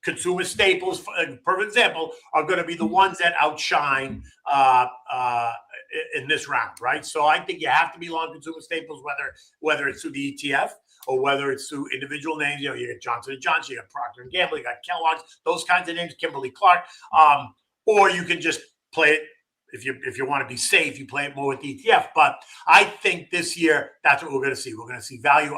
consumer staples, for example, are going to be the ones that outshine in this round, right? So I think you have to be long consumer staples, whether it's through the ETF or whether it's through individual names. You know, you got Johnson & Johnson, you got Procter & Gamble, you got Kellogg's, those kinds of names, Kimberly-Clark, or you can just play it. If you want to be safe, you play it more with the ETF. But I think this year, that's what we're going to see. We're going to see value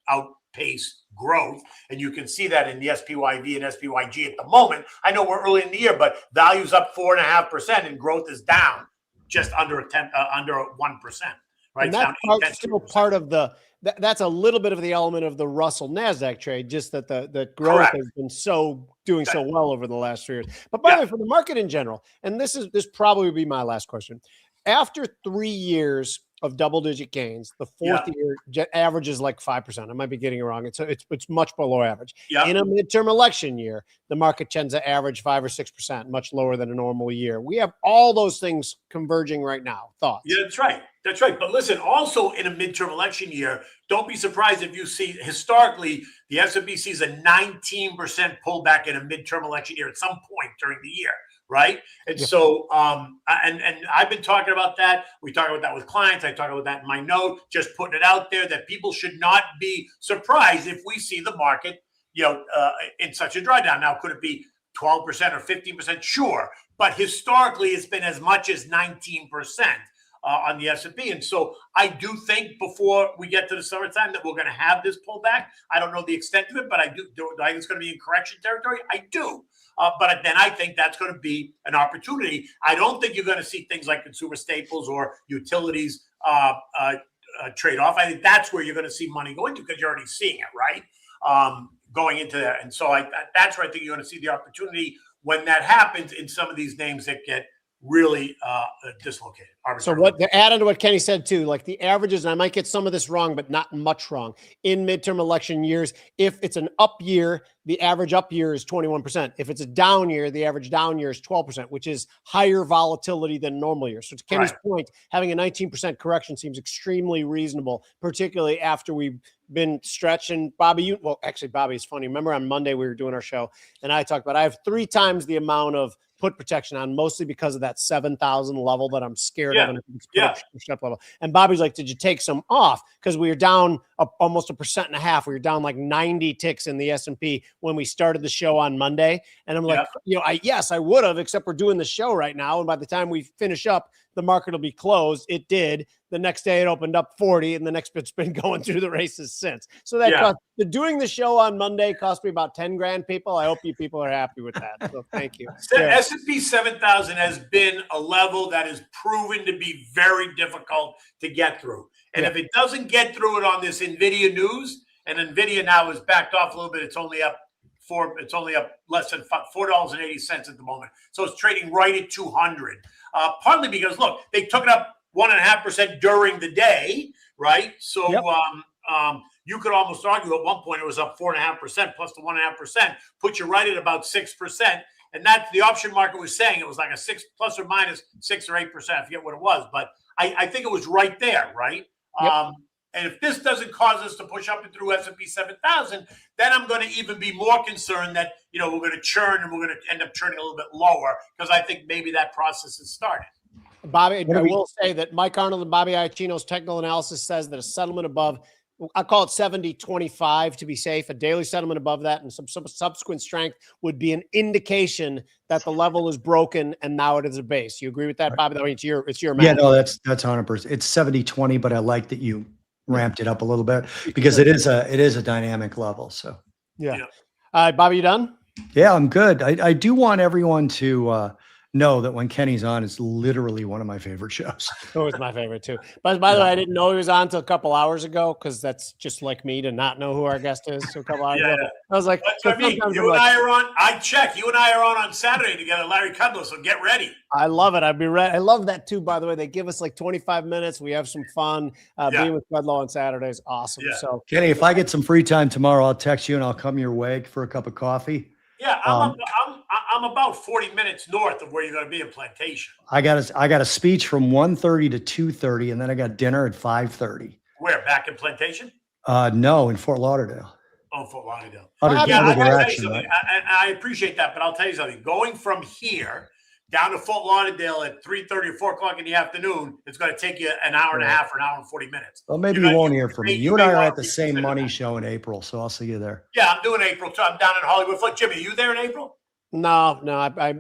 outpace growth. And you can see that in the SPYV and SPYG at the moment. I know we're early in the year, but value's up 4.5% and growth is down just under 1%. Right? And that's still part of that's a little bit of the element of the Russell NASDAQ trade, just that the growth has been doing so well over the last 3 years. But by the way, for the market in general, and this probably would be my last question. After 3 years of double-digit gains, the fourth year average is like 5%. I might be getting it wrong. It's much below average. In a midterm election year, the market tends to average 5 or 6%, much lower than a normal year. We have all those things converging right now. Thoughts? Yeah, that's right. That's right. But listen, also in a midterm election year, don't be surprised if you see historically the S&P sees a 19% pullback in a midterm election year at some point during the year. Right. And so and I've been talking about that. We talk about that with clients. I talk about that in my note, just putting it out there that people should not be surprised if we see the market, in such a drawdown. Now, could it be 12% or 15%? Sure. But historically, it's been as much as 19%. On the S&P. And so I do think before we get to the summertime that we're going to have this pullback. I don't know the extent of it, but I do I think it's going to be in correction territory. I do. But then I think that's going to be an opportunity. I don't think you're going to see things like consumer staples or utilities trade off. I think that's where you're going to see money go into because you're already seeing it, right? Going into that. And so that's where I think you're going to see the opportunity when that happens in some of these names that get really dislocated. So what to add on to what Kenny said too, like the averages, and I might get some of this wrong, but not much wrong. In midterm election years, if it's an up year, the average up year is 21%. If it's a down year, the average down year is 12%, which is higher volatility than normal years. So to Kenny's point, having a 19% correction seems extremely reasonable, particularly after we've been stretching. Bobby, Bobby, it's funny. Remember on Monday we were doing our show and I talked about I have 3 times the amount of put protection on, mostly because of that 7,000 level that I'm scared of. Level. And Bobby's like, did you take some off? Because we were down almost 1.5%. We were down like 90 ticks in the S&P when we started the show on Monday. And I'm like, I would have, except we're doing the show right now. And by the time we finish up, the market will be closed. It did. The next day it opened up 40 and the next bit's been going through the races since. So that cost, doing the show on Monday cost me about 10 grand, people. I hope you people are happy with that. So thank you. S&P 7,000 has been a level that is proven to be very difficult to get through. And if it doesn't get through it on this NVIDIA news, and NVIDIA now is backed off a little bit, it's only up It's only up less than $4.80 at the moment. So it's trading right at 200. Partly because, look, they took it up 1.5% during the day, right? So you could almost argue at one point it was up 4.5% plus the 1.5%, put you right at about 6%. And that's the option market was saying it was like a 6 plus or minus 6 or 8%. I forget what it was, but I think it was right there, right? Yep. And if this doesn't cause us to push up and through S&P 7,000, then I'm going to even be more concerned that, we're going to churn and we're going to end up churning a little bit lower because I think maybe that process has started. Bobby, I will say that Mike Arnold and Bobby Iaccino's technical analysis says that a settlement above, I call it 70.25 to be safe, a daily settlement above that and some subsequent strength would be an indication that the level is broken and now it is a base. You agree with that, Bobby? I mean, it's your math. Yeah, no, that's 100%. It's 70.20, but I like that you ramped it up a little bit because it is a dynamic level. So yeah. All right, Bobby, you done? Yeah, I'm good. I do want everyone to know that when Kenny's on, it's literally one of my favorite shows. It was my favorite too. But by the way, I didn't know he was on until a couple hours ago because that's just like me to not know who our guest is. So a couple hours ago, I was like, that's what I mean. You and I are on. I check. You and I are on Saturday together, Larry Kudlow. So get ready. I love it. I'd be ready. I love that too. By the way, they give us like 25 minutes. We have some fun. Being with Kudlow on Saturday is awesome. Yeah. So Kenny, if I get some free time tomorrow, I'll text you and I'll come your way for a cup of coffee. Yeah, I'm about 40 minutes north of where you're going to be in Plantation. I got a speech from 1:30 to 2:30, and then I got dinner at 5:30. Where? Back in Plantation? No, in Fort Lauderdale. Oh, Fort Lauderdale. I appreciate that, but I'll tell you something. Going from here down to Fort Lauderdale at 3:30 or 4 o'clock in the afternoon, it's going to take you an hour and a half or an hour and 40 minutes. Well, maybe you won't hear from me. You and I are at the same money show in April, so I'll see you there. Yeah, I'm doing April too. I'm down in Hollywood. Jimmy, are you there in April? No.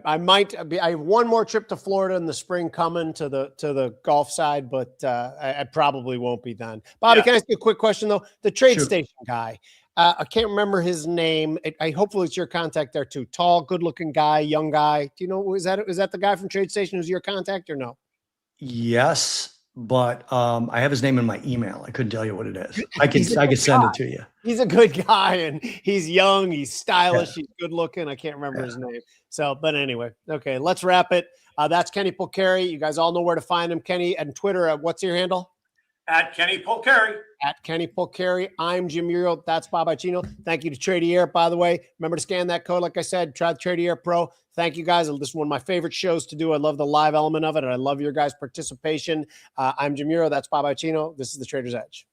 I might be. I have one more trip to Florida in the spring coming to the Gulf side, but I probably won't be then. Bobby, can I ask you a quick question though? The trade station guy. I can't remember his name. Hopefully it's your contact there too. Tall, good-looking guy, young guy. Do you know, is that the guy from Trade Station who's your contact or no? Yes, but I have his name in my email. I couldn't tell you what it is. I can send it to you. He's a good guy and he's young, he's stylish, he's good-looking. I can't remember his name. So, but anyway, okay, let's wrap it. That's Kenny Polcari. You guys all know where to find him. Kenny, and Twitter, what's your handle? At Kenny Polcari. At Kenny Polcari. I'm Jim Iuorio. That's Bobby Iaccino. Thank you to Tradier, by the way. Remember to scan that code. Like I said, try the Tradier Pro. Thank you, guys. This is one of my favorite shows to do. I love the live element of it, and I love your guys' participation. I'm Jim Iuorio. That's Bobby Iaccino. This is the Trader's Edge.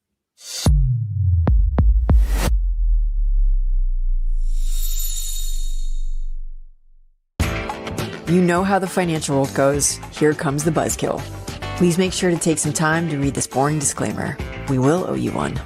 You know how the financial world goes. Here comes the buzzkill. Please make sure to take some time to read this boring disclaimer. We will owe you one.